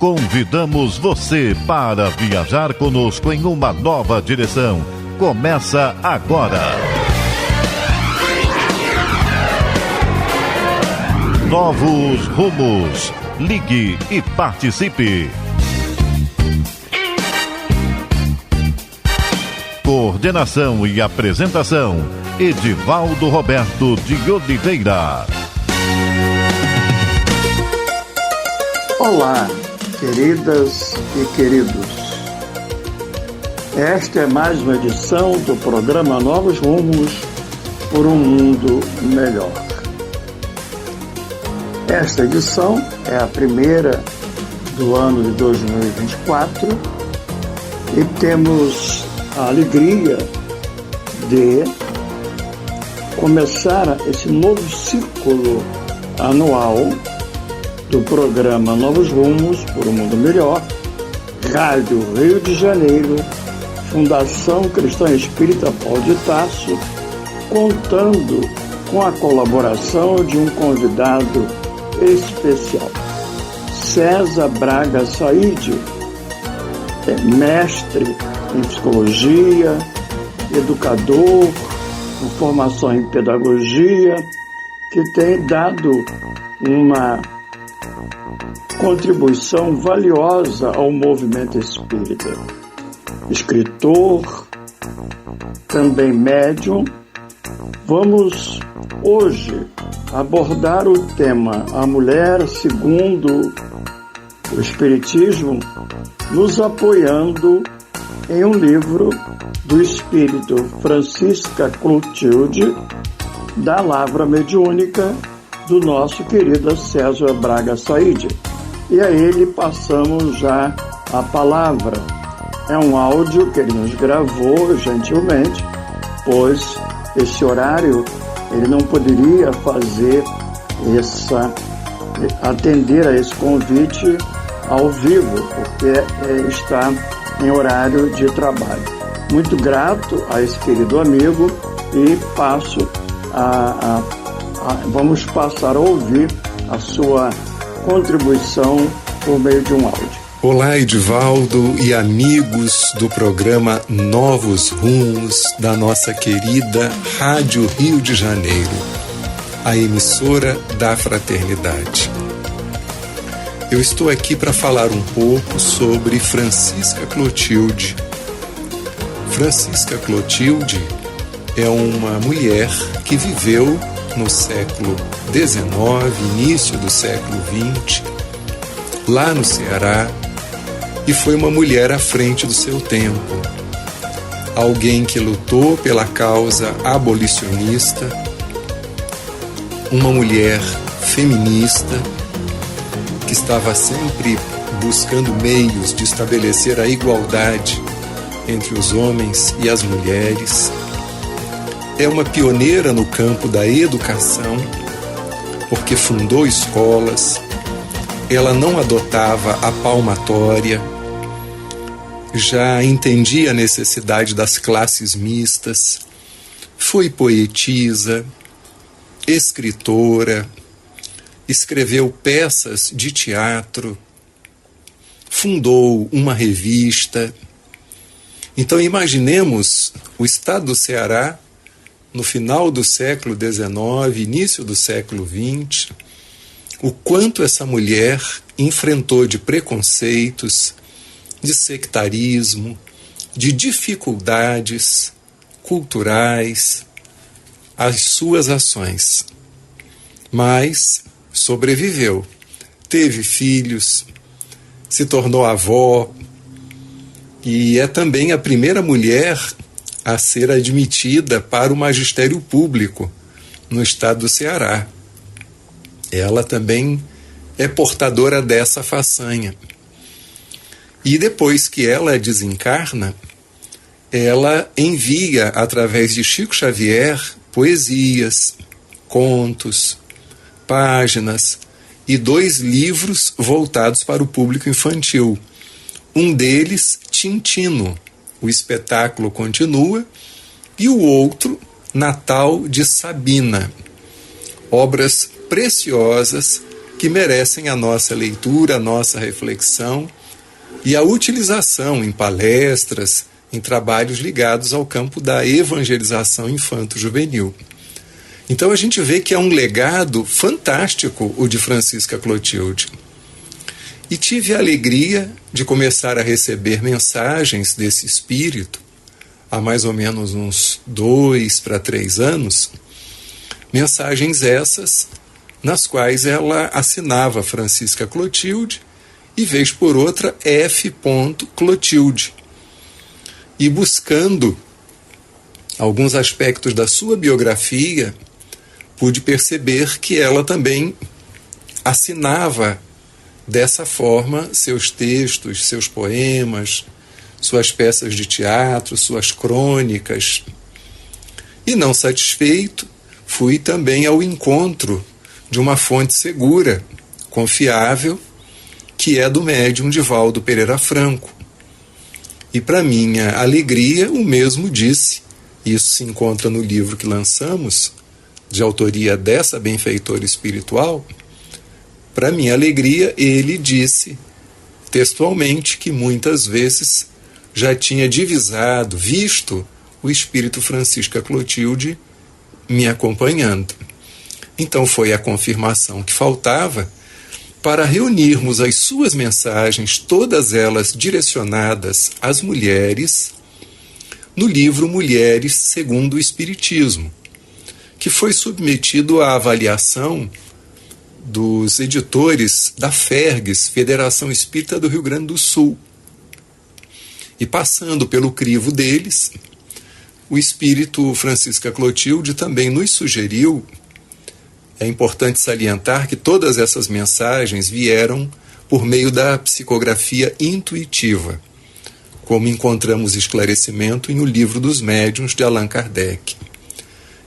Convidamos você para viajar conosco em uma nova direção. Começa agora. Novos rumos. Ligue e participe. Coordenação e apresentação: Edivaldo Roberto de Oliveira. Olá, queridas e queridos. Esta é mais uma edição do programa Novos Rumos por um Mundo Melhor. Esta edição é a primeira do ano de 2024 e temos a alegria de começar esse novo ciclo anual do programa Novos Rumos por um Mundo Melhor, Rádio Rio de Janeiro, Fundação Cristã Espírita Paulo de Tarso, contando com a colaboração de um convidado especial, César Braga Saide, mestre em psicologia, educador, com formação em pedagogia, que tem dado uma contribuição valiosa ao movimento espírita. Escritor, também médium. Vamos hoje abordar o tema A Mulher segundo o Espiritismo, nos apoiando em um livro do espírito Francisca Clotilde, da Lavra Mediúnica, do nosso querido César Braga Saide. E a ele passamos já a palavra. É um áudio que ele nos gravou gentilmente, pois esse horário ele não poderia atender a esse convite ao vivo, porque está em horário de trabalho. Muito grato a esse querido amigo e vamos passar a ouvir a sua contribuição por meio de um áudio. Olá, Edivaldo e amigos do programa Novos Rumos da nossa querida Rádio Rio de Janeiro, a emissora da fraternidade. Eu estou aqui para falar um pouco sobre Francisca Clotilde. Francisca Clotilde é uma mulher que viveu no século XIX, início do século XX, lá no Ceará, e foi uma mulher à frente do seu tempo. Alguém que lutou pela causa abolicionista, uma mulher feminista, que estava sempre buscando meios de estabelecer a igualdade entre os homens e as mulheres. É uma pioneira no campo da educação, porque fundou escolas, ela não adotava a palmatória, já entendia a necessidade das classes mistas, foi poetisa, escritora, escreveu peças de teatro, fundou uma revista. Então imaginemos o estado do Ceará no final do século XIX, início do século XX, o quanto essa mulher enfrentou de preconceitos, de sectarismo, de dificuldades culturais, as suas ações. Mas sobreviveu, teve filhos, se tornou avó e é também a primeira mulher a ser admitida para o magistério público no estado do Ceará. Ela também é portadora dessa façanha. E depois que ela desencarna, ela envia, através de Chico Xavier, poesias, contos, páginas e 2 livros voltados para o público infantil. Um deles, Tintino, o espetáculo continua, e o outro, Natal de Sabina. Obras preciosas que merecem a nossa leitura, a nossa reflexão e a utilização em palestras, em trabalhos ligados ao campo da evangelização infanto-juvenil. Então a gente vê que é um legado fantástico o de Francisca Clotilde. E tive a alegria de começar a receber mensagens desse espírito há mais ou menos uns 2 para 3 anos, mensagens essas nas quais ela assinava Francisca Clotilde e, vez por outra, F. Clotilde. E buscando alguns aspectos da sua biografia, pude perceber que ela também assinava dessa forma seus textos, seus poemas, suas peças de teatro, suas crônicas. E não satisfeito, fui também ao encontro de uma fonte segura, confiável, que é do médium Divaldo Pereira Franco. E para minha alegria, o mesmo disse, isso se encontra no livro que lançamos, de autoria dessa benfeitora espiritual, para minha alegria, ele disse textualmente que muitas vezes já tinha divisado, visto o espírito Francisca Clotilde me acompanhando. Então foi a confirmação que faltava para reunirmos as suas mensagens, todas elas direcionadas às mulheres, no livro Mulheres segundo o Espiritismo, que foi submetido à avaliação dos editores da FERGS, Federação Espírita do Rio Grande do Sul. E passando pelo crivo deles, o espírito Francisca Clotilde também nos sugeriu. É importante salientar que todas essas mensagens vieram por meio da psicografia intuitiva, como encontramos esclarecimento em O Livro dos Médiuns, de Allan Kardec.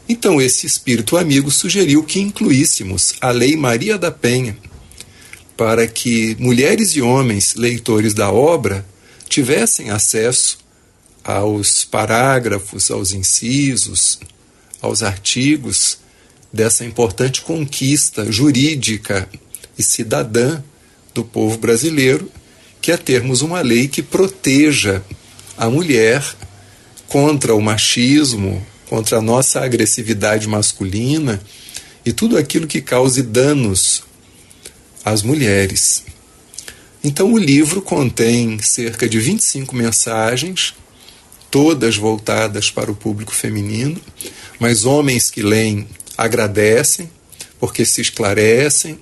Então esse espírito amigo sugeriu que incluíssemos a Lei Maria da Penha, para que mulheres e homens leitores da obra tivessem acesso aos parágrafos, aos incisos, aos artigos dessa importante conquista jurídica e cidadã do povo brasileiro, que é termos uma lei que proteja a mulher contra o machismo, contra a nossa agressividade masculina e tudo aquilo que cause danos às mulheres. Então o livro contém cerca de 25 mensagens, todas voltadas para o público feminino, mas homens que leem agradecem, porque se esclarecem,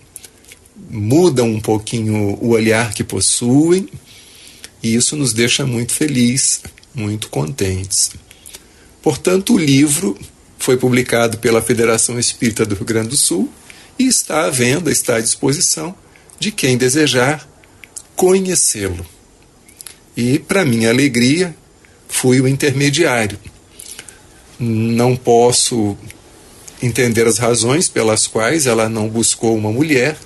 mudam um pouquinho o olhar que possuem, e isso nos deixa muito felizes, muito contentes. Portanto, o livro foi publicado pela Federação Espírita do Rio Grande do Sul e está à venda, está à disposição de quem desejar conhecê-lo. E, para minha alegria, fui o intermediário. Não posso entender as razões pelas quais ela não buscou uma mulher,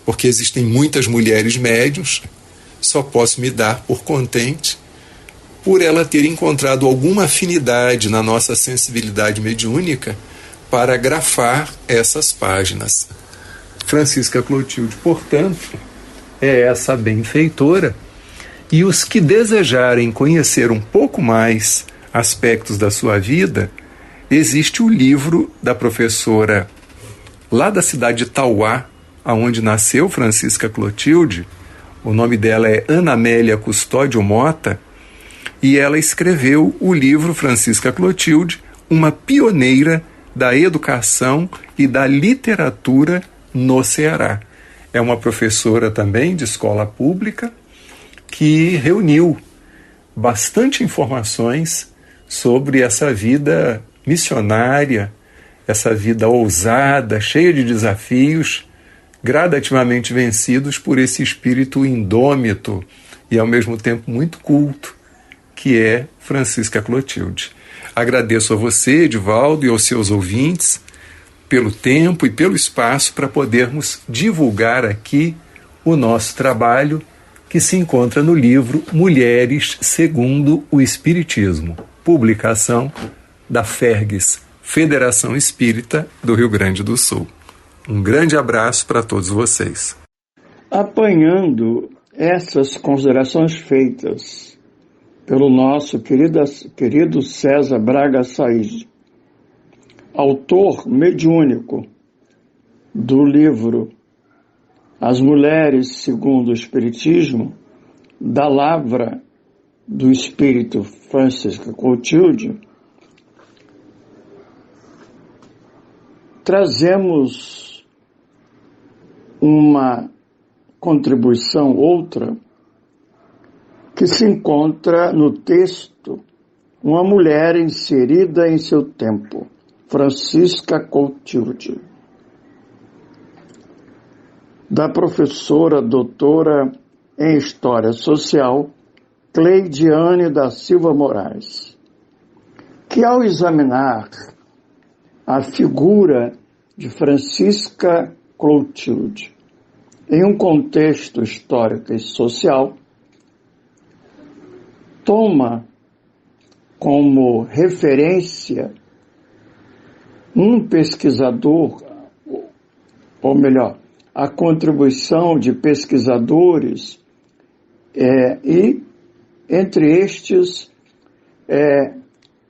porque existem muitas mulheres médiuns, só posso me dar por contente por ela ter encontrado alguma afinidade na nossa sensibilidade mediúnica para grafar essas páginas. Francisca Clotilde, portanto, é essa benfeitora, e os que desejarem conhecer um pouco mais aspectos da sua vida, existe o livro da professora lá da cidade de Tauá, aonde nasceu Francisca Clotilde. O nome dela é Ana Amélia Custódio Mota, e ela escreveu o livro Francisca Clotilde, uma pioneira da educação e da literatura no Ceará. É uma professora também de escola pública que reuniu bastante informações sobre essa vida missionária, essa vida ousada, cheia de desafios, gradativamente vencidos por esse espírito indômito e ao mesmo tempo muito culto, que é Francisca Clotilde. Agradeço a você, Edivaldo, e aos seus ouvintes pelo tempo e pelo espaço para podermos divulgar aqui o nosso trabalho, que se encontra no livro Mulheres segundo o Espiritismo, publicação da FERGS, Federação Espírita do Rio Grande do Sul. Um grande abraço para todos vocês. Apanhando essas considerações feitas pelo nosso querido César Braga Said, autor mediúnico do livro As Mulheres segundo o Espiritismo, da Lavra do Espírito Francisca Clotilde, trazemos uma contribuição outra que se encontra no texto Uma Mulher Inserida em Seu Tempo, Francisca Clotilde, da professora doutora em História Social, Cleidiane da Silva Moraes, que ao examinar a figura de Francisca Clotilde em um contexto histórico e social, toma como referência um pesquisador, ou melhor, a contribuição de pesquisadores e, entre estes,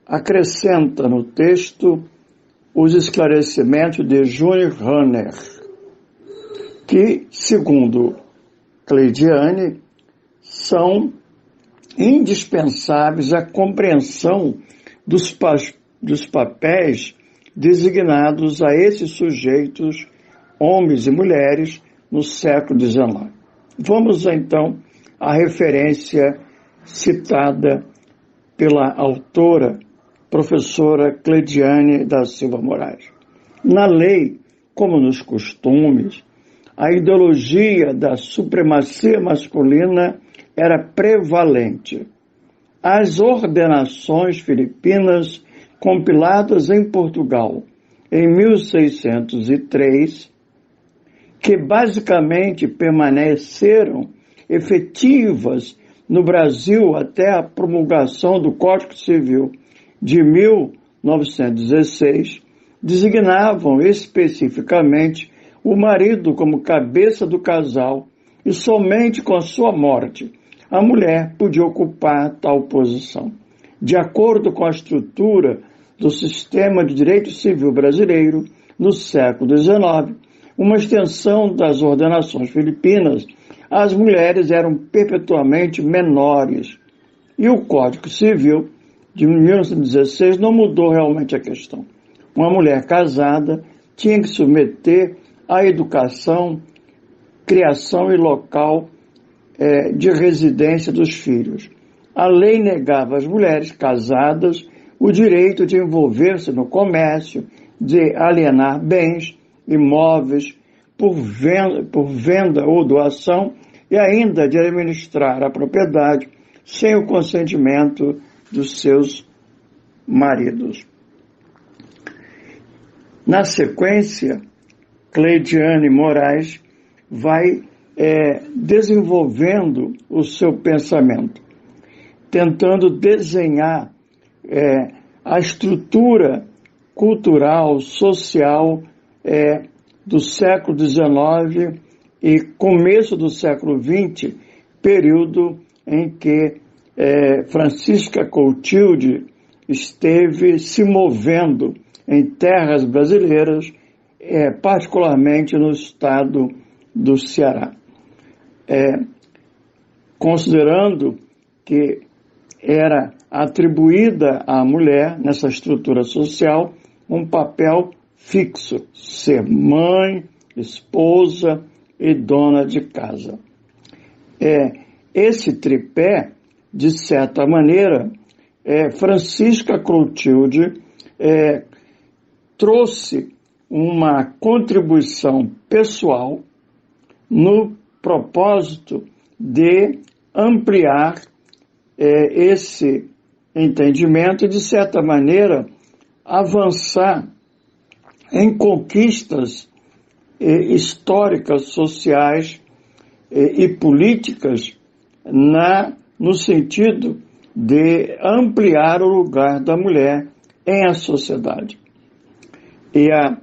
acrescenta no texto os esclarecimentos de Júnior Hanner, que, segundo Cleidiane, são indispensáveis à compreensão dos papéis designados a esses sujeitos, homens e mulheres, no século XIX. Vamos, então, à referência citada pela autora, professora Cleidiane da Silva Moraes. Na lei, como nos costumes, a ideologia da supremacia masculina era prevalente. As ordenações filipinas, compiladas em Portugal em 1603, que basicamente permaneceram efetivas no Brasil até a promulgação do Código Civil de 1916, designavam especificamente o marido como cabeça do casal e somente com a sua morte a mulher podia ocupar tal posição. De acordo com a estrutura do sistema de direito civil brasileiro, no século XIX, uma extensão das ordenações filipinas, as mulheres eram perpetuamente menores. E o Código Civil de 1916 não mudou realmente a questão. Uma mulher casada tinha que submeter à educação, criação e local de residência dos filhos. A lei negava às mulheres casadas o direito de envolver-se no comércio, de alienar bens, imóveis, por venda ou doação, e ainda de administrar a propriedade sem o consentimento dos seus maridos. Na sequência, Cleidiane Moraes vai desenvolvendo o seu pensamento, tentando desenhar a estrutura cultural, social do século XIX e começo do século XX, período em que Francisca Clotilde esteve se movendo em terras brasileiras, particularmente no estado do Ceará. Considerando que era atribuída à mulher, nessa estrutura social, um papel fixo, ser mãe, esposa e dona de casa. Esse tripé, de certa maneira, Francisca Clotilde trouxe uma contribuição pessoal no propósito de ampliar esse entendimento e, de certa maneira, avançar em conquistas históricas, sociais e políticas no sentido de ampliar o lugar da mulher em a sociedade. E a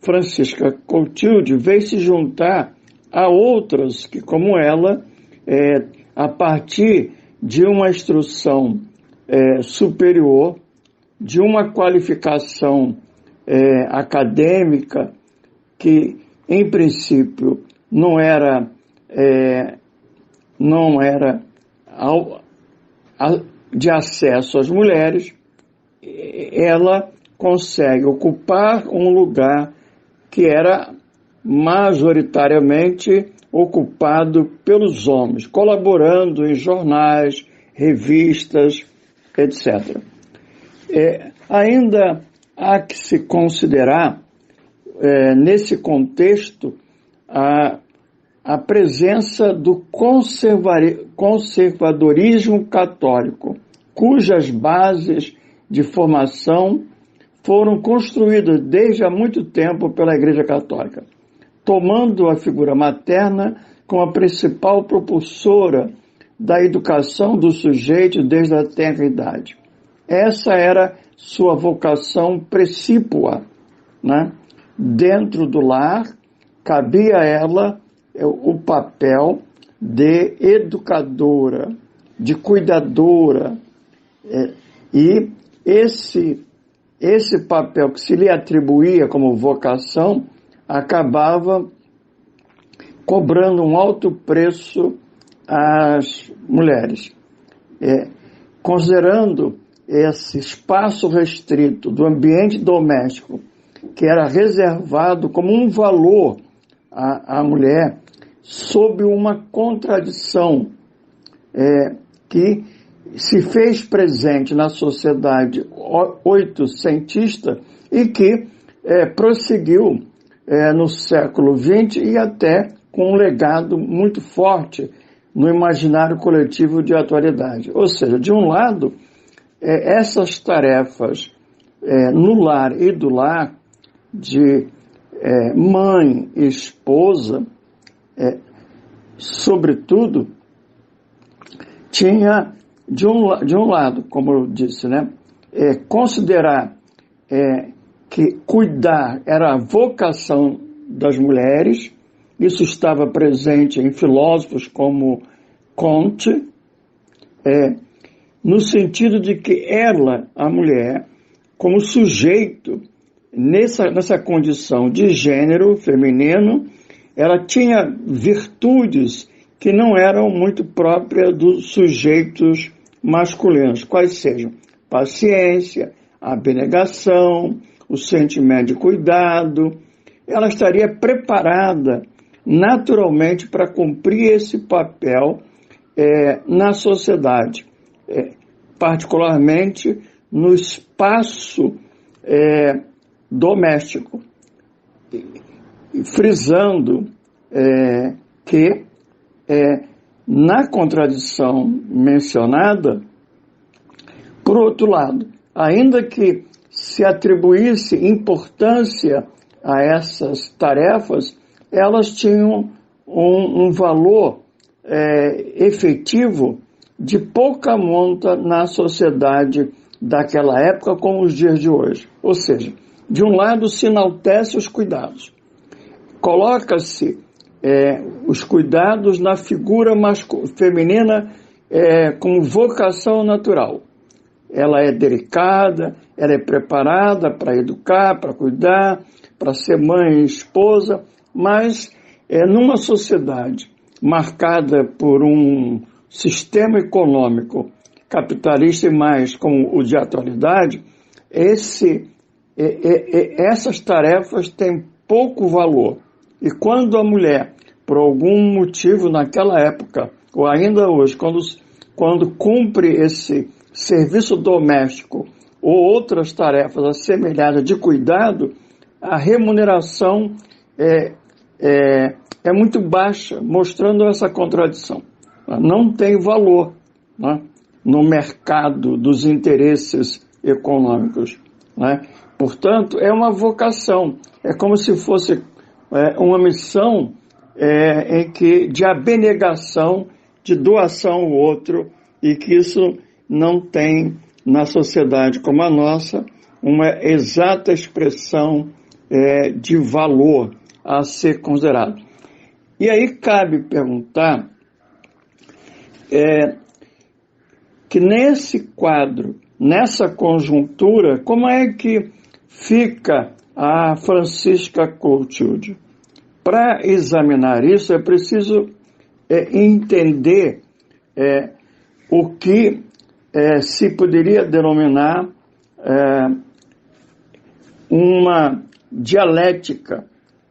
Francisca Clotilde veio se juntar a outras que, como ela, a partir de uma instrução superior, de uma qualificação acadêmica que, em princípio, não era de acesso às mulheres, ela consegue ocupar um lugar que era majoritariamente ocupado pelos homens, colaborando em jornais, revistas, etc. Ainda há que se considerar, nesse contexto, a presença do conservadorismo católico, cujas bases de formação foram construídas desde há muito tempo pela Igreja Católica, tomando a figura materna como a principal propulsora da educação do sujeito desde a tenra idade. Essa era sua vocação precípua, né? Dentro do lar, cabia a ela o papel de educadora, de cuidadora, e esse papel que se lhe atribuía como vocação acabava cobrando um alto preço às mulheres. Considerando esse espaço restrito do ambiente doméstico, que era reservado como um valor à mulher, sob uma contradição que se fez presente na sociedade oitocentista e que prosseguiu no século XX e até com um legado muito forte no imaginário coletivo de atualidade. Ou seja, de um lado, essas tarefas no lar e do lar, de mãe e esposa, sobretudo, tinha de um lado, como eu disse, né, considerar que cuidar era a vocação das mulheres. Isso estava presente em filósofos como Comte, no sentido de que ela, a mulher, como sujeito, nessa condição de gênero feminino, ela tinha virtudes que não eram muito próprias dos sujeitos masculinos, quais sejam paciência, abnegação, o sentimento de cuidado. Ela estaria preparada naturalmente para cumprir esse papel na sociedade, particularmente no espaço doméstico, frisando que na contradição mencionada, por outro lado, ainda que se atribuísse importância a essas tarefas, elas tinham um valor efetivo de pouca monta na sociedade daquela época como os dias de hoje. Ou seja, de um lado se enaltece os cuidados, coloca-se os cuidados na figura feminina como vocação natural. Ela é delicada, ela é preparada para educar, para cuidar, para ser mãe e esposa, mas numa sociedade marcada por um sistema econômico capitalista e mais como o de atualidade, essas tarefas têm pouco valor. E quando a mulher, por algum motivo naquela época, ou ainda hoje, quando cumpre esse serviço doméstico ou outras tarefas assemelhadas de cuidado, a remuneração é muito baixa, mostrando essa contradição. Não tem valor, né, no mercado dos interesses econômicos, né? Portanto, é uma vocação, é como se fosse uma missão de abnegação, de doação ao outro, e que isso não tem, na sociedade como a nossa, uma exata expressão de valor a ser considerado. E aí cabe perguntar que nesse quadro, nessa conjuntura, como é que fica a Francisca Clotilde? Para examinar isso, é preciso entender o que se poderia denominar uma dialética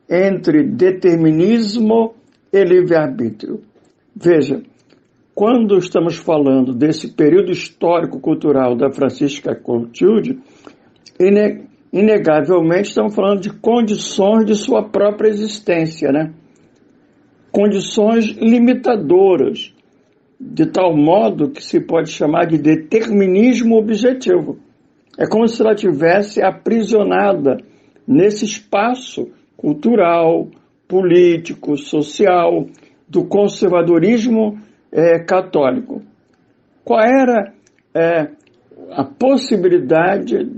entre determinismo e livre-arbítrio. Veja, quando estamos falando desse período histórico-cultural da Francisca Clotilde, inegavelmente estamos falando de condições de sua própria existência, né? Condições limitadoras, de tal modo que se pode chamar de determinismo objetivo. É como se ela tivesse aprisionada nesse espaço cultural, político, social, do conservadorismo católico. Qual era a possibilidade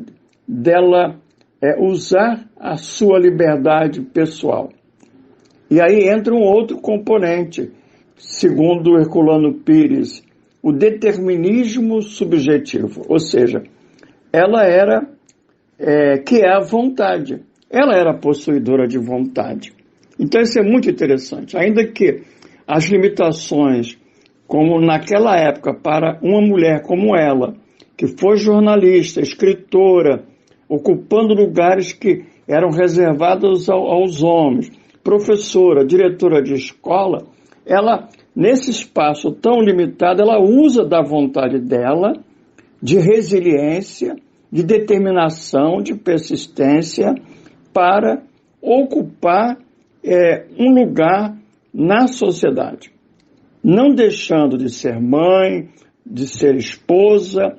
dela usar a sua liberdade pessoal? E aí entra um outro componente, segundo Herculano Pires, o determinismo subjetivo, ou seja, ela era, que é a vontade, ela era possuidora de vontade. Então isso é muito interessante, ainda que as limitações, como naquela época, para uma mulher como ela, que foi jornalista, escritora, ocupando lugares que eram reservados aos homens, professora, diretora de escola, ela, nesse espaço tão limitado, ela usa da vontade dela, de resiliência, de determinação, de persistência, para ocupar um lugar na sociedade. Não deixando de ser mãe, de ser esposa,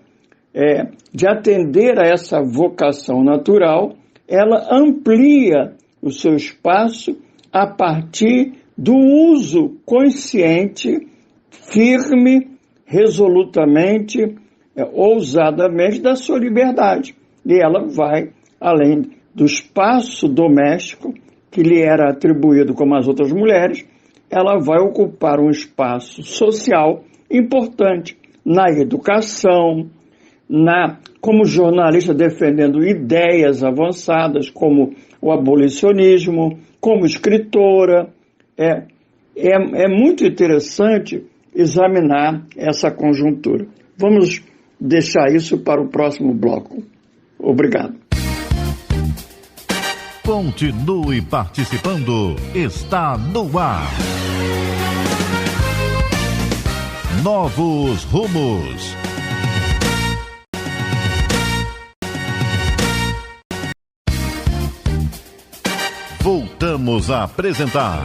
de atender a essa vocação natural, ela amplia o seu espaço a partir do uso consciente, firme, resolutamente, ousadamente da sua liberdade. E ela vai, além do espaço doméstico, que lhe era atribuído como as outras mulheres, ela vai ocupar um espaço social importante na educação, como jornalista defendendo ideias avançadas, como o abolicionismo, como escritora. É muito interessante examinar essa conjuntura. Vamos deixar isso para o próximo bloco. Obrigado. Continue participando. Está no ar. Novos Rumos. Voltamos a apresentar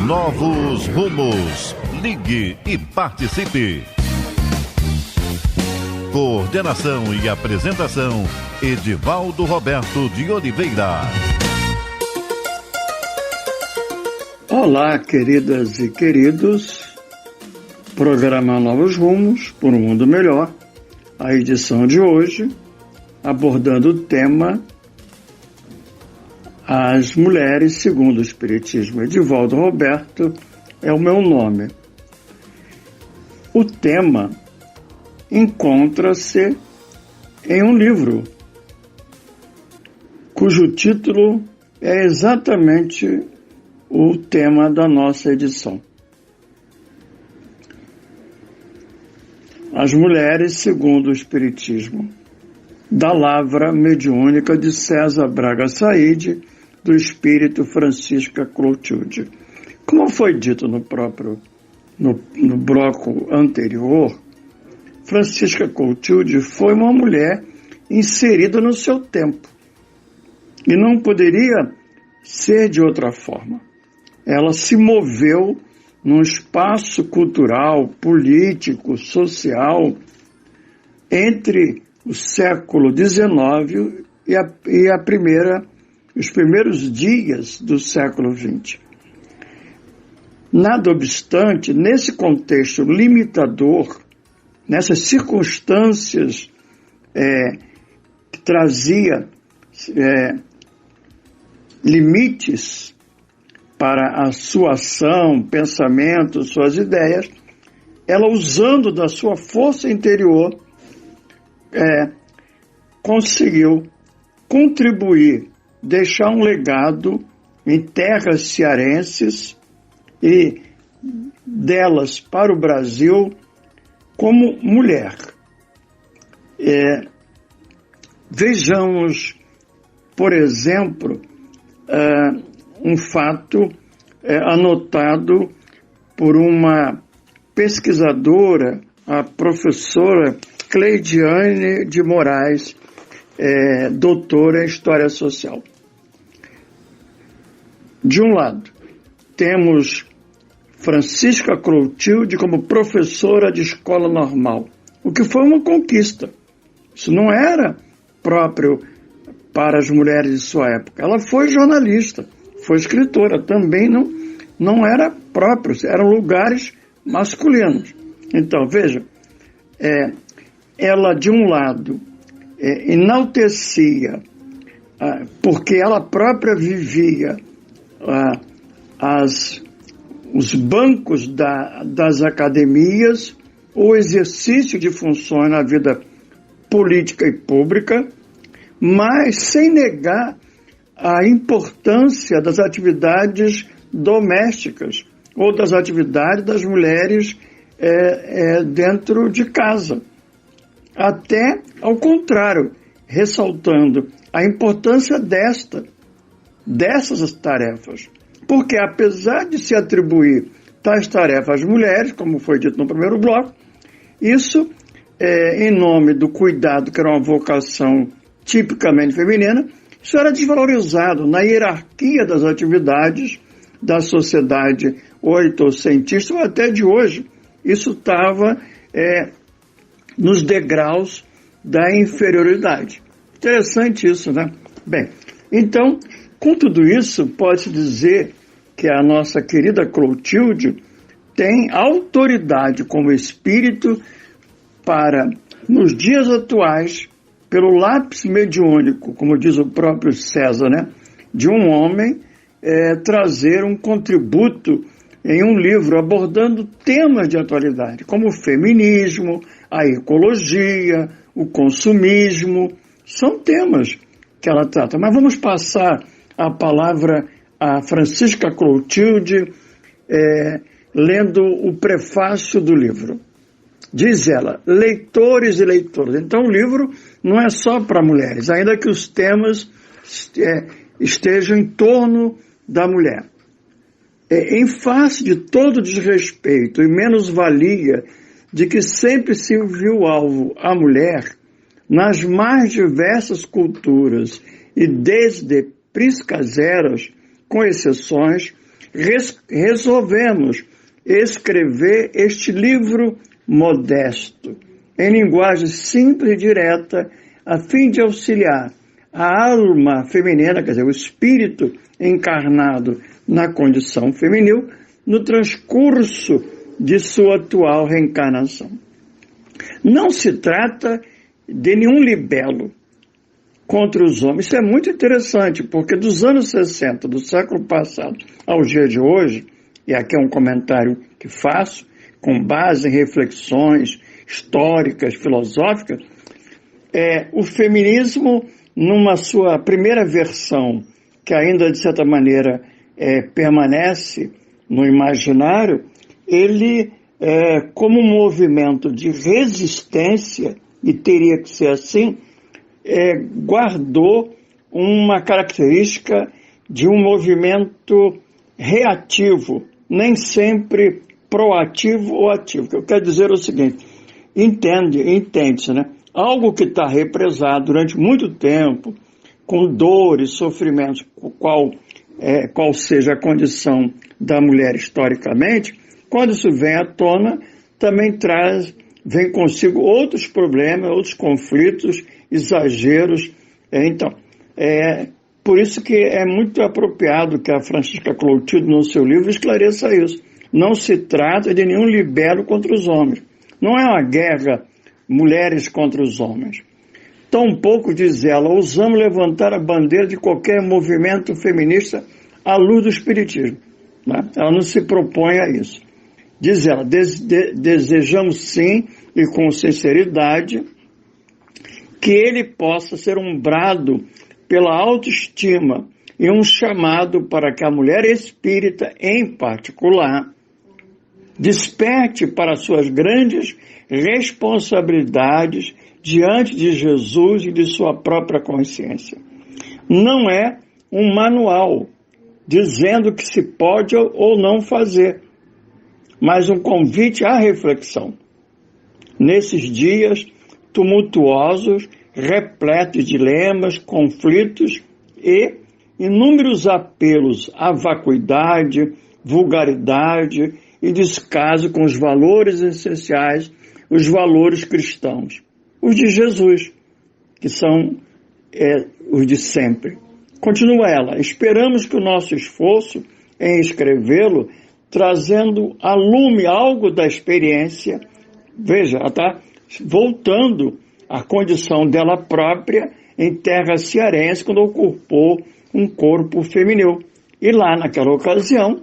Novos Rumos. Ligue e participe. Coordenação e apresentação, Edivaldo Roberto de Oliveira. Olá, queridas e queridos. Programa Novos Rumos, por um mundo melhor. A edição de hoje, abordando o tema As Mulheres segundo o Espiritismo. Edivaldo Roberto é o meu nome. O tema encontra-se em um livro cujo título é exatamente o tema da nossa edição. As Mulheres segundo o Espiritismo, da Lavra Mediúnica de César Braga Saide, do Espírito Francisca Clotilde. Como foi dito no bloco anterior, Francisca Clotilde foi uma mulher inserida no seu tempo e não poderia ser de outra forma. Ela se moveu num espaço cultural, político, social entre o século XIX e os primeiros dias do século XX. Nada obstante, nesse contexto limitador, nessas circunstâncias que trazia limites para a sua ação, pensamento, suas ideias, ela, usando da sua força interior, conseguiu contribuir, deixar um legado em terras cearenses e delas para o Brasil como mulher. Vejamos, por exemplo, um fato anotado por uma pesquisadora, a professora Cleidiane de Moraes, doutora em História Social. De um lado, temos Francisca Clotilde como professora de escola normal, o que foi uma conquista. Isso não era próprio para as mulheres de sua época. Ela foi jornalista, foi escritora, também não era próprio, eram lugares masculinos. Então, veja, ela, de um lado, enaltecia, porque ela própria vivia os bancos das academias, o exercício de funções na vida política e pública, mas sem negar a importância das atividades domésticas ou das atividades das mulheres dentro de casa. Até ao contrário, ressaltando a importância dessas tarefas. Porque apesar de se atribuir tais tarefas às mulheres, como foi dito no primeiro bloco, isso, em nome do cuidado, que era uma vocação tipicamente feminina, isso era desvalorizado na hierarquia das atividades da sociedade oitocentista ou até de hoje. Isso estava nos degraus da inferioridade. Interessante isso, né? Bem, então, com tudo isso, pode-se dizer que a nossa querida Clotilde tem autoridade como espírito para, nos dias atuais, pelo lápis mediúnico, como diz o próprio César, né, de um homem, trazer um contributo em um livro abordando temas de atualidade, como o feminismo, a ecologia, o consumismo. São temas que ela trata. Mas vamos passar a palavra a Francisca Clotilde, lendo o prefácio do livro. Diz ela: leitores e leitoras. Então o livro não é só para mulheres, ainda que os temas estejam em torno da mulher. Em face de todo desrespeito e menos-valia de que sempre se viu alvo a mulher, nas mais diversas culturas e desde priscas eras, com exceções, resolvemos escrever este livro modesto, em linguagem simples e direta, a fim de auxiliar a alma feminina, quer dizer, o espírito encarnado na condição feminil, no transcurso de sua atual reencarnação. Não se trata de nenhum libelo contra os homens. Isso é muito interessante, porque dos anos 60, do século passado, ao dia de hoje, e aqui é um comentário que faço, com base em reflexões históricas, filosóficas, o feminismo, numa sua primeira versão, que ainda, de certa maneira, permanece no imaginário, ele, como um movimento de resistência, e teria que ser assim, guardou uma característica de um movimento reativo, nem sempre proativo ou ativo. O que eu quero dizer é o seguinte: entende-se, né? Algo que está represado durante muito tempo, com dores, sofrimentos, qual seja a condição da mulher historicamente, quando isso vem à tona, também vem consigo outros problemas, outros conflitos, exageros. Por isso que é muito apropriado que a Francisca Clotilde, no seu livro, esclareça isso. Não se trata de nenhum libelo contra os homens. Não é uma guerra mulheres contra os homens. Tampouco, diz ela, ousamos levantar a bandeira de qualquer movimento feminista à luz do espiritismo. Né? Ela não se propõe a isso. Diz ela, desejamos sim, e com sinceridade, que ele possa ser um brado pela autoestima e um chamado para que a mulher espírita, em particular, desperte para suas grandes responsabilidades diante de Jesus e de sua própria consciência. Não é um manual dizendo o que se pode ou não fazer, mas um convite à reflexão. Nesses dias tumultuosos, repletos de dilemas, conflitos e inúmeros apelos à vacuidade, vulgaridade e descaso com os valores essenciais, os valores cristãos, os de Jesus, que são os de sempre. Continua ela, esperamos que o nosso esforço em escrevê-lo, trazendo a lume algo da experiência, veja, ela está voltando à condição dela própria em terra cearense, quando ocupou um corpo feminino. E lá, naquela ocasião,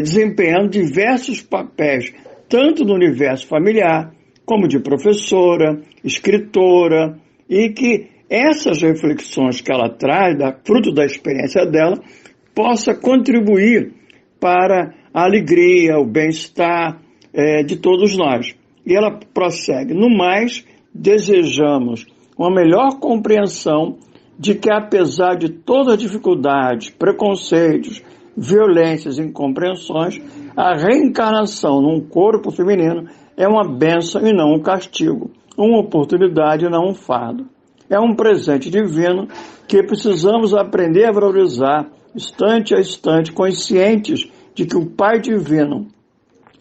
desempenhando diversos papéis, tanto no universo familiar, como de professora, escritora, e que essas reflexões que ela traz, fruto da experiência dela, possa contribuir para a alegria, o bem-estar de todos nós. E ela prossegue, no mais, desejamos uma melhor compreensão de que, apesar de todas as dificuldades, preconceitos, violências e incompreensões, a reencarnação num corpo feminino é uma bênção e não um castigo, uma oportunidade e não um fardo. É um presente divino que precisamos aprender a valorizar, instante a instante, conscientes de que o Pai Divino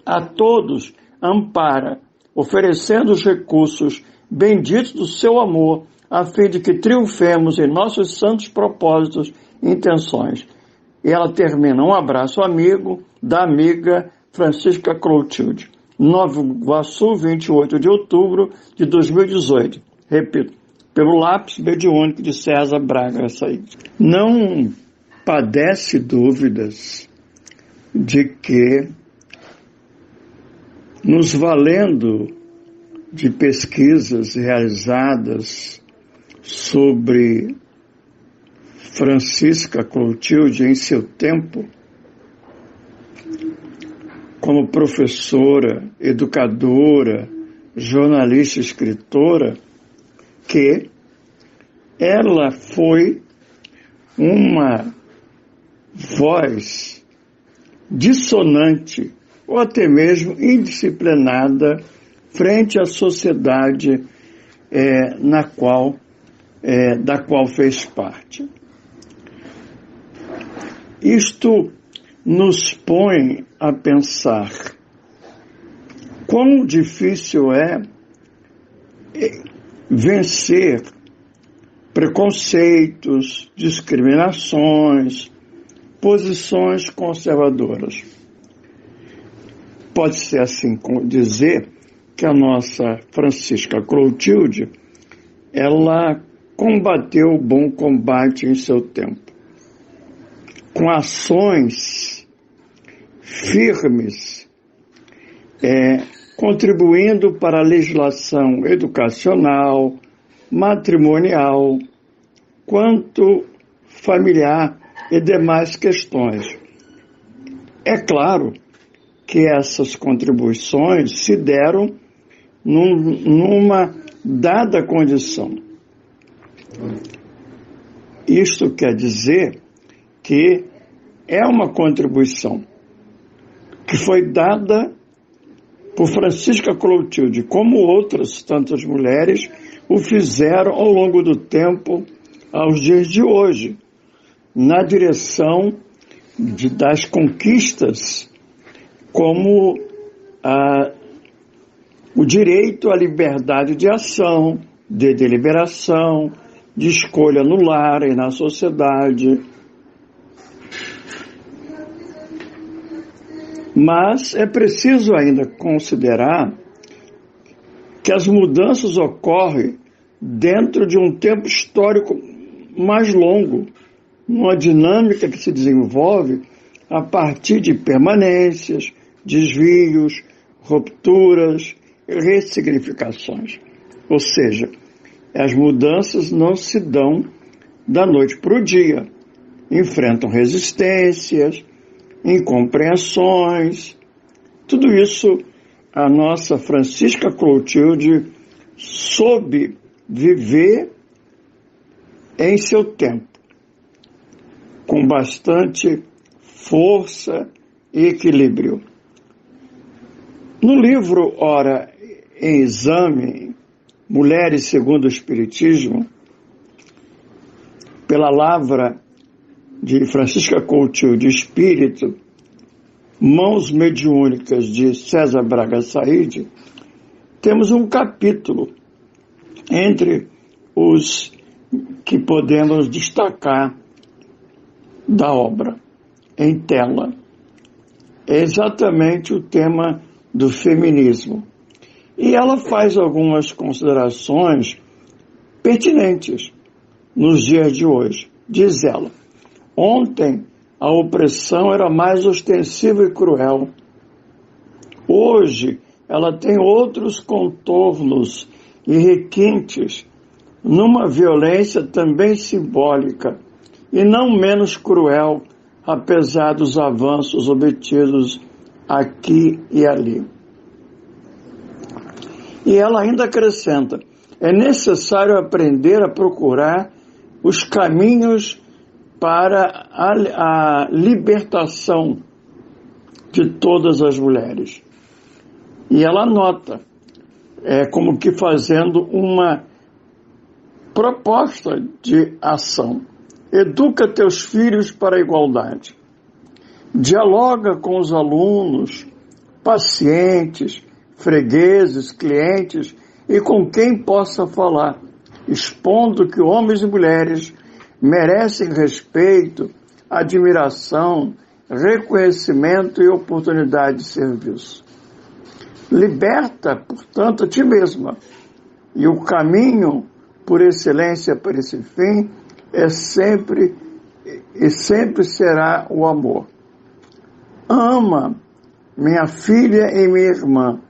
a todos ampara, oferecendo os recursos benditos do seu amor, a fim de que triunfemos em nossos santos propósitos e intenções. E ela termina, um abraço amigo, da amiga Francisca Clotilde, Nova Iguaçu, 28 de outubro de 2018. Repito, pelo lápis mediúnico de César Braga. Essa aí. Não padece dúvidas de que, nos valendo de pesquisas realizadas sobre Francisca Clotilde em seu tempo, como professora, educadora, jornalista, escritora, que ela foi uma voz dissonante ou até mesmo indisciplinada frente à sociedade da qual fez parte. Isto nos põe a pensar quão difícil é vencer preconceitos, discriminações, posições conservadoras. Pode-se assim dizer que a nossa Francisca Clotilde, ela combateu o bom combate em seu tempo, com ações firmes, contribuindo para a legislação educacional, matrimonial, quanto familiar e demais questões. É claro que essas contribuições se deram numa dada condição. Isto quer dizer que é uma contribuição que foi dada por Francisca Clotilde, como outras tantas mulheres o fizeram ao longo do tempo, aos dias de hoje, na direção das conquistas, como o direito à liberdade de ação, de deliberação, de escolha no lar e na sociedade. Mas é preciso ainda considerar que as mudanças ocorrem dentro de um tempo histórico mais longo, uma dinâmica que se desenvolve a partir de permanências, desvios, rupturas e ressignificações. Ou seja, as mudanças não se dão da noite para o dia, enfrentam resistências, incompreensões. Tudo isso a nossa Francisca Clotilde soube viver em seu tempo, com bastante força e equilíbrio. No livro Ora em Exame, Mulheres segundo o Espiritismo, pela lavra de Francisca Coutinho de Espírito, Mãos Mediúnicas de César Braga Said, temos um capítulo entre os que podemos destacar da obra em tela. É exatamente o tema do feminismo. E ela faz algumas considerações pertinentes nos dias de hoje. Diz ela: ontem a opressão era mais ostensiva e cruel. Hoje ela tem outros contornos e requintes, numa violência também simbólica e não menos cruel, apesar dos avanços obtidos aqui e ali. E ela ainda acrescenta: é necessário aprender a procurar os caminhos para a libertação de todas as mulheres. E ela nota, como que fazendo uma proposta de ação. Educa teus filhos para a igualdade. Dialoga com os alunos, pacientes, fregueses, clientes e com quem possa falar, expondo que homens e mulheres merecem respeito, admiração, reconhecimento e oportunidade de serviço. Liberta, portanto, a ti mesma. E o caminho por excelência para esse fim sempre será o amor. Ama, minha filha e minha irmã,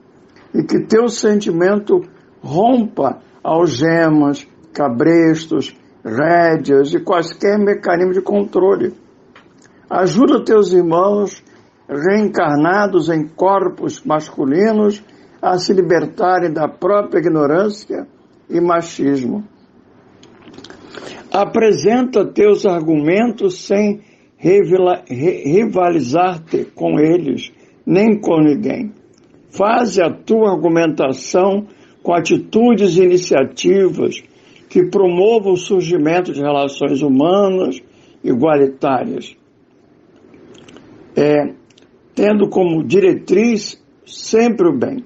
e que teu sentimento rompa algemas, cabrestos, rédeas e quaisquer mecanismos de controle. Ajuda teus irmãos reencarnados em corpos masculinos a se libertarem da própria ignorância e machismo. Apresenta teus argumentos sem rivalizar-te com eles, nem com ninguém. Faze a tua argumentação com atitudes e iniciativas que promovam o surgimento de relações humanas igualitárias, tendo como diretriz sempre o bem.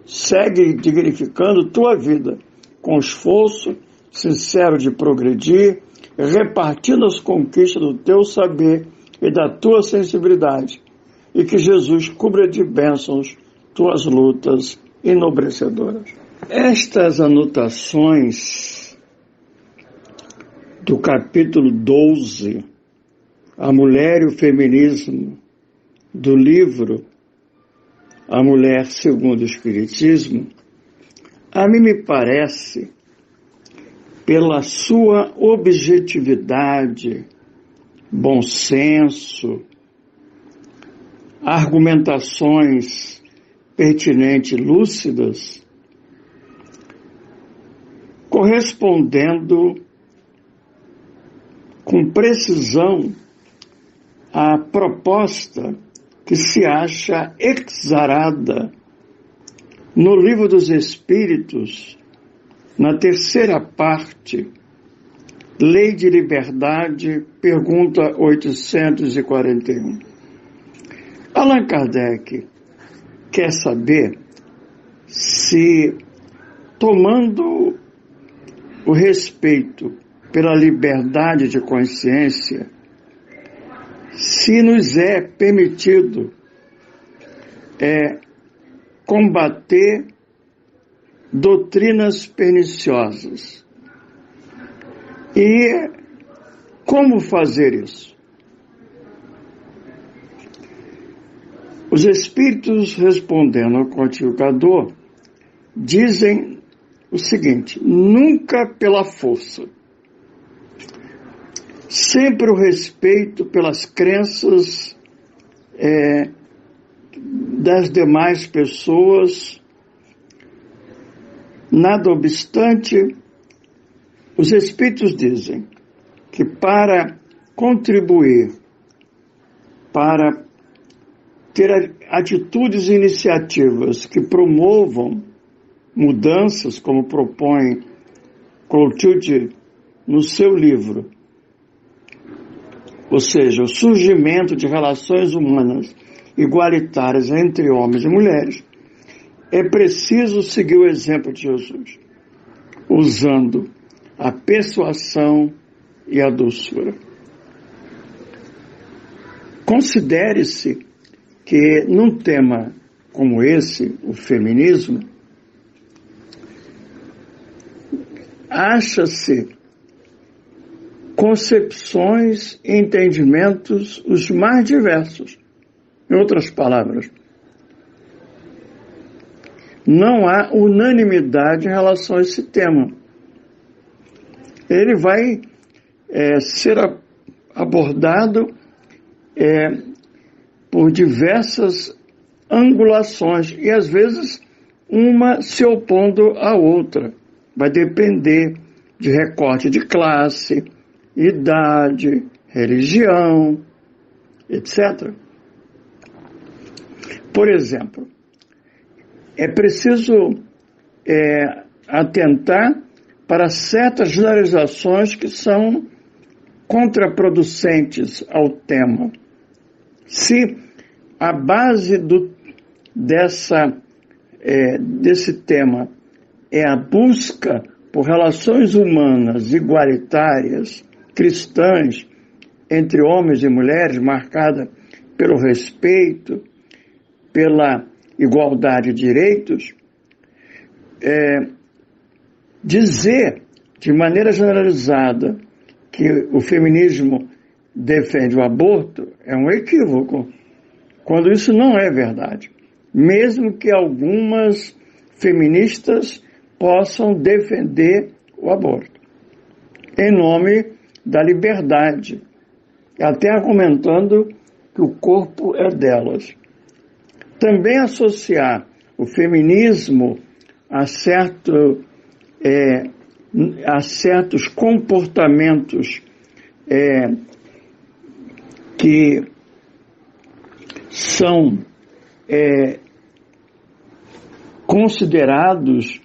Segue dignificando tua vida com esforço sincero de progredir, repartindo as conquistas do teu saber e da tua sensibilidade, e que Jesus cubra de bênçãos tuas lutas enobrecedoras. Estas anotações do capítulo 12, A Mulher e o Feminismo, do livro A Mulher segundo o Espiritismo, a mim me parece, pela sua objetividade, bom senso, argumentações pertinentes e lúcidas, correspondendo com precisão à proposta que se acha exarada no Livro dos Espíritos, na terceira parte, Lei de Liberdade, pergunta 841. Allan Kardec quer saber se, tomando o respeito pela liberdade de consciência, se nos é permitido combater doutrinas perniciosas. E como fazer isso? Os espíritos, respondendo ao codificador, dizem o seguinte: nunca pela força, sempre o respeito pelas crenças das demais pessoas. Nada obstante, os espíritos dizem que para contribuir, para ter atitudes e iniciativas que promovam mudanças, como propõe Clotilde no seu livro, ou seja, o surgimento de relações humanas igualitárias entre homens e mulheres, é preciso seguir o exemplo de Jesus, usando a persuasão e a doçura. Considere-se que num tema como esse, o feminismo, acha-se concepções e entendimentos os mais diversos. Em outras palavras, não há unanimidade em relação a esse tema. Ele vai ser abordado por diversas angulações e, às vezes, uma se opondo à outra. Vai depender de recorte de classe, idade, religião, etc. Por exemplo, é preciso atentar para certas generalizações que são contraproducentes ao tema. Se a base desse tema é a busca por relações humanas igualitárias, cristãs, entre homens e mulheres, marcada pelo respeito, pela igualdade de direitos, dizer de maneira generalizada que o feminismo defende o aborto é um equívoco, quando isso não é verdade. Mesmo que algumas feministas possam defender o aborto, em nome da liberdade, até argumentando que o corpo é delas. Também associar o feminismo a certos comportamentos que são considerados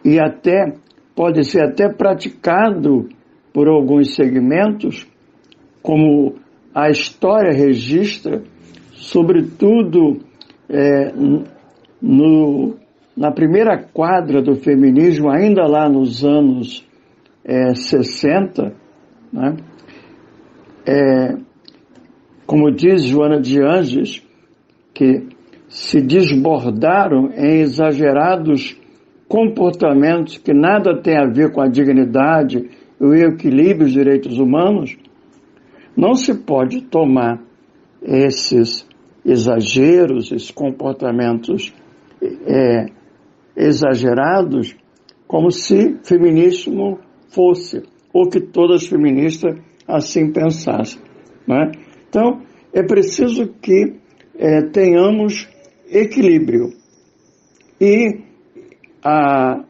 e até pode ser até praticado por alguns segmentos, como a história registra, sobretudo na primeira quadra do feminismo, ainda lá nos anos 60, né? Como diz Joana de Ângeles, que se desbordaram em exagerados comportamentos que nada tem a ver com a dignidade e o equilíbrio dos direitos humanos. Não se pode tomar esses exageros, esses comportamentos exagerados, como se feminismo fosse, ou que todas as feministas assim pensassem, né? Então, é preciso que tenhamos equilíbrio. E a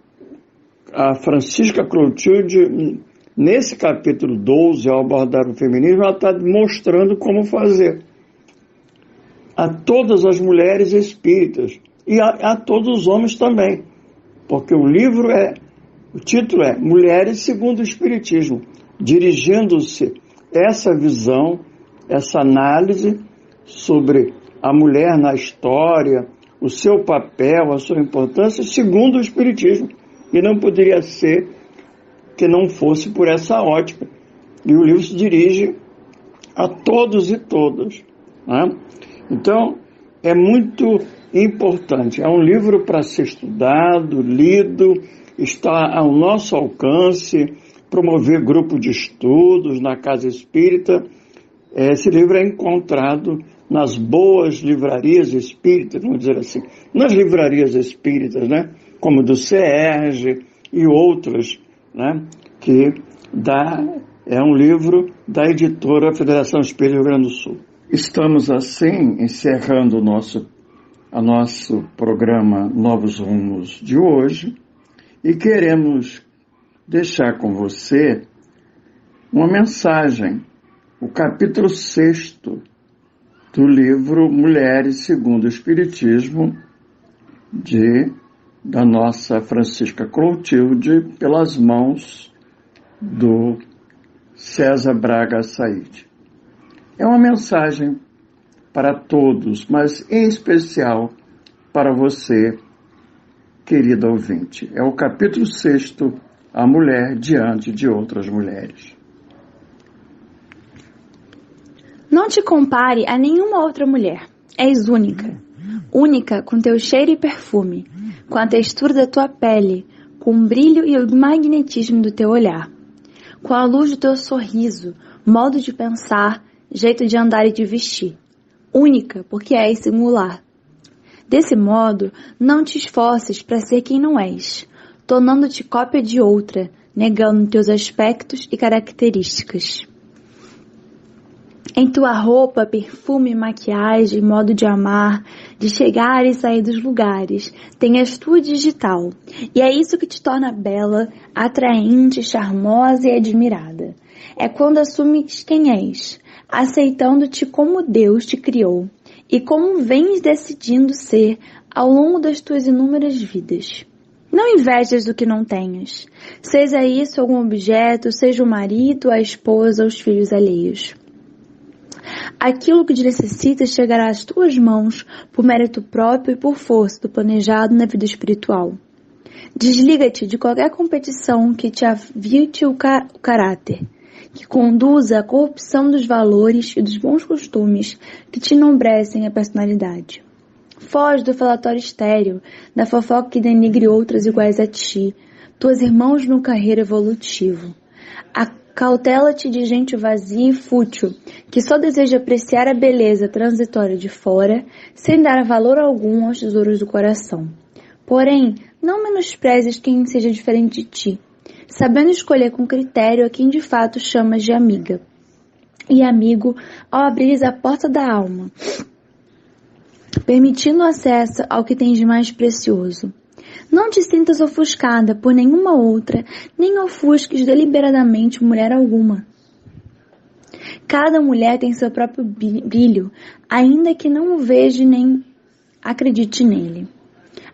Francisca Clotilde, nesse capítulo 12, ao abordar o feminismo, ela está mostrando como fazer a todas as mulheres espíritas e a todos os homens também, porque o título é Mulheres segundo o Espiritismo, dirigindo-se essa visão, essa análise sobre a mulher na história, o seu papel, a sua importância, segundo o Espiritismo. E não poderia ser que não fosse por essa ótica. E o livro se dirige a todos e todas, né? Então, é muito importante. É um livro para ser estudado, lido, está ao nosso alcance, promover grupo de estudos na Casa Espírita. Esse livro é encontrado nas boas livrarias espíritas, vamos dizer assim, nas livrarias espíritas, né? Como do CERJ e outras, né? Que é um livro da editora Federação Espírita do Rio Grande do Sul. Estamos, assim, encerrando o nosso programa Novos Rumos de hoje e queremos deixar com você uma mensagem, o capítulo 6º do livro Mulheres segundo o Espiritismo, da nossa Francisca Clotilde, pelas mãos do César Braga Said. É uma mensagem para todos, mas em especial para você, querida ouvinte. É o capítulo 6º, A Mulher Diante de Outras Mulheres. Não te compare a nenhuma outra mulher. És única. Única com teu cheiro e perfume, com a textura da tua pele, com o brilho e o magnetismo do teu olhar, com a luz do teu sorriso, modo de pensar, jeito de andar e de vestir. Única porque és singular. Desse modo, não te esforces para ser quem não és, tornando-te cópia de outra, negando teus aspectos e características. Em tua roupa, perfume, maquiagem, modo de amar, de chegar e sair dos lugares, tenhas tua digital. E é isso que te torna bela, atraente, charmosa e admirada. É quando assumes quem és, aceitando-te como Deus te criou e como vens decidindo ser ao longo das tuas inúmeras vidas. Não invejas do que não tenhas. Seja isso algum objeto, seja o marido, a esposa, os filhos alheios. Aquilo que necessitas chegará às tuas mãos por mérito próprio e por força do planejado na vida espiritual. Desliga-te de qualquer competição que te avilte o caráter, que conduza à corrupção dos valores e dos bons costumes que te enobrecem a personalidade. Foge do falatório estéril, da fofoca que denigre outras iguais a ti, tuas irmãos no carreiro evolutivo. Cautela-te de gente vazia e fútil, que só deseja apreciar a beleza transitória de fora, sem dar valor algum aos tesouros do coração. Porém, não menosprezes quem seja diferente de ti, sabendo escolher com critério a quem de fato chamas de amiga. E amigo, ao abrires a porta da alma, permitindo acesso ao que tens de mais precioso. Não te sintas ofuscada por nenhuma outra, nem ofusques deliberadamente mulher alguma. Cada mulher tem seu próprio brilho, ainda que não o veja nem acredite nele.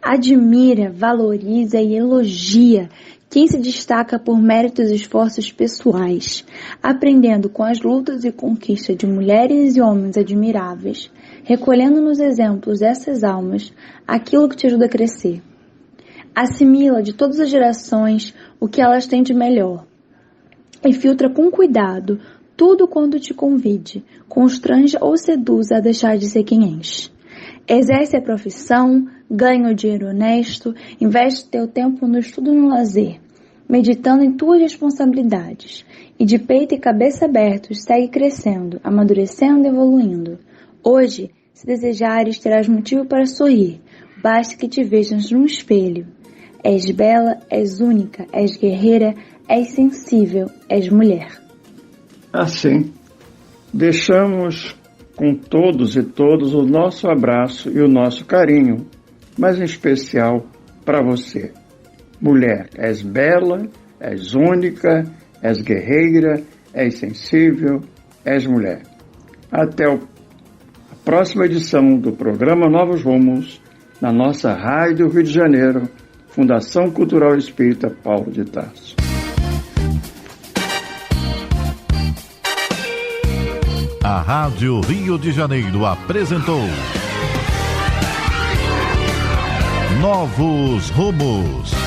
Admira, valoriza e elogia quem se destaca por méritos e esforços pessoais, aprendendo com as lutas e conquistas de mulheres e homens admiráveis, recolhendo nos exemplos dessas almas aquilo que te ajuda a crescer. Assimila de todas as gerações o que elas têm de melhor e filtra com cuidado tudo quanto te convide, constranja ou seduza a deixar de ser quem és. Exerce a profissão, ganha o dinheiro honesto, investe teu tempo no estudo e no lazer, meditando em tuas responsabilidades e de peito e cabeça abertos segue crescendo, amadurecendo e evoluindo. Hoje, se desejares, terás motivo para sorrir, basta que te vejas num espelho. És bela, és única, és guerreira, és sensível, és mulher. Assim, deixamos com todos e todas o nosso abraço e o nosso carinho, mas em especial para você. Mulher, és bela, és única, és guerreira, és sensível, és mulher. Até a próxima edição do programa Novos Rumos, na nossa Rádio Rio de Janeiro, Fundação Cultural Espírita Paulo de Tarso. A Rádio Rio de Janeiro apresentou Novos Rumos.